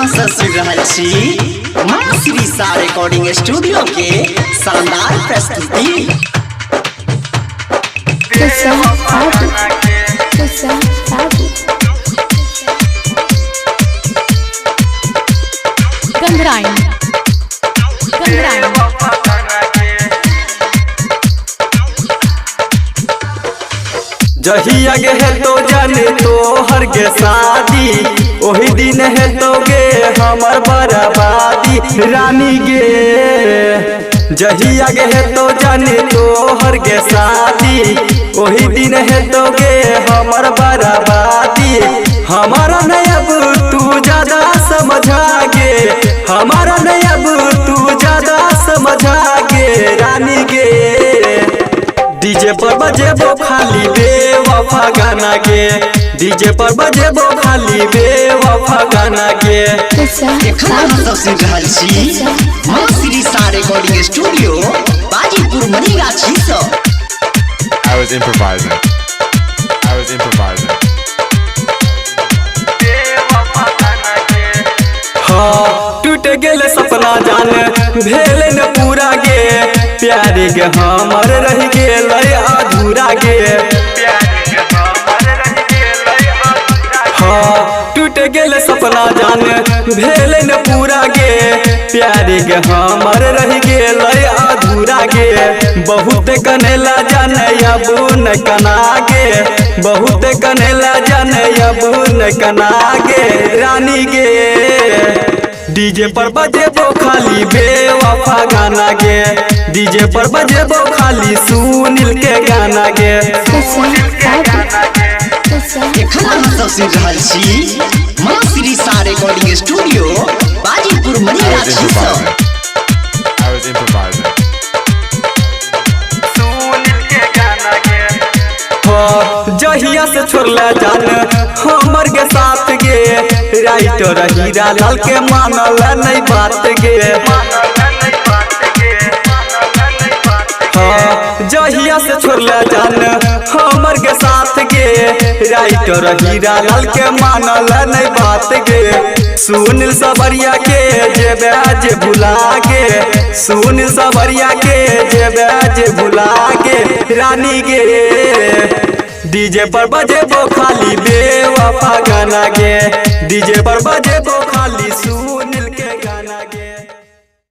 अहाँ सुन रहल छी माँ श्री सा रिकॉर्डिंग स्टूडियो के शानदार प्रस्तुति। गंधराइन जही आगे है तो जाने तो हर के शादी वही दिन है तो गे हमर बर्बादी रानी गे। जही आगे है तो जाने तो हर के शादी वही दिन है तो गे हमर बर्बादी। हमारा नहीं अब तू ज्यादा समझा गे, हमारा नहीं अब तू ज्यादा समझा गे रानी गे। डीजे पर बजेबो खाली बेवफा गाना के, डीजे पर बजेबो खाली बेवफा गाना के। एखन अहाँ सुन रहल छी माँ श्री सा रिकॉर्डिंग स्टूडियो बाजीपुर मनीगाछी सँ। I was improvising. हाँ टूट गेल सपना जान भेल न पूरा गे, प्यारे गे हमर रह गेल अधूरा गे। हाँ टूट गेल सपना जान भेल न पूरा गे, प्यारे गे हमर रह गेल अधूरा गे। बहुत कनेला जाने अब न कना गे, बहुत कनेला जाने अब न कना गे रानी गे। डीजे पर बजेबो खाली बेवफा गाना गे, डीजे पर बजेबो खाली सुनील के गाना गे। एखन अहाँ सुन रहल छी माँ श्री सा रिकॉर्डिंग स्टूडियो बाजीपुर मनीगाछी सँ। I was improvising. जहिया से छोड़ला जान हमर के साथ गे, राइटर हीरा लाल के मानल नहीं बात गे। हाँ जहिया से छोड़ला जान हमर के साथ गे, राइटर हीरा लाल के मानल नहीं बात गे। सुनील सबरिया के जे भुला गे, सुनील सबरिया के जे भुला गे रानी गे। डीजे पर बजेबो खाली बेवफा गाना गे, डीजे पर बजेबो खाली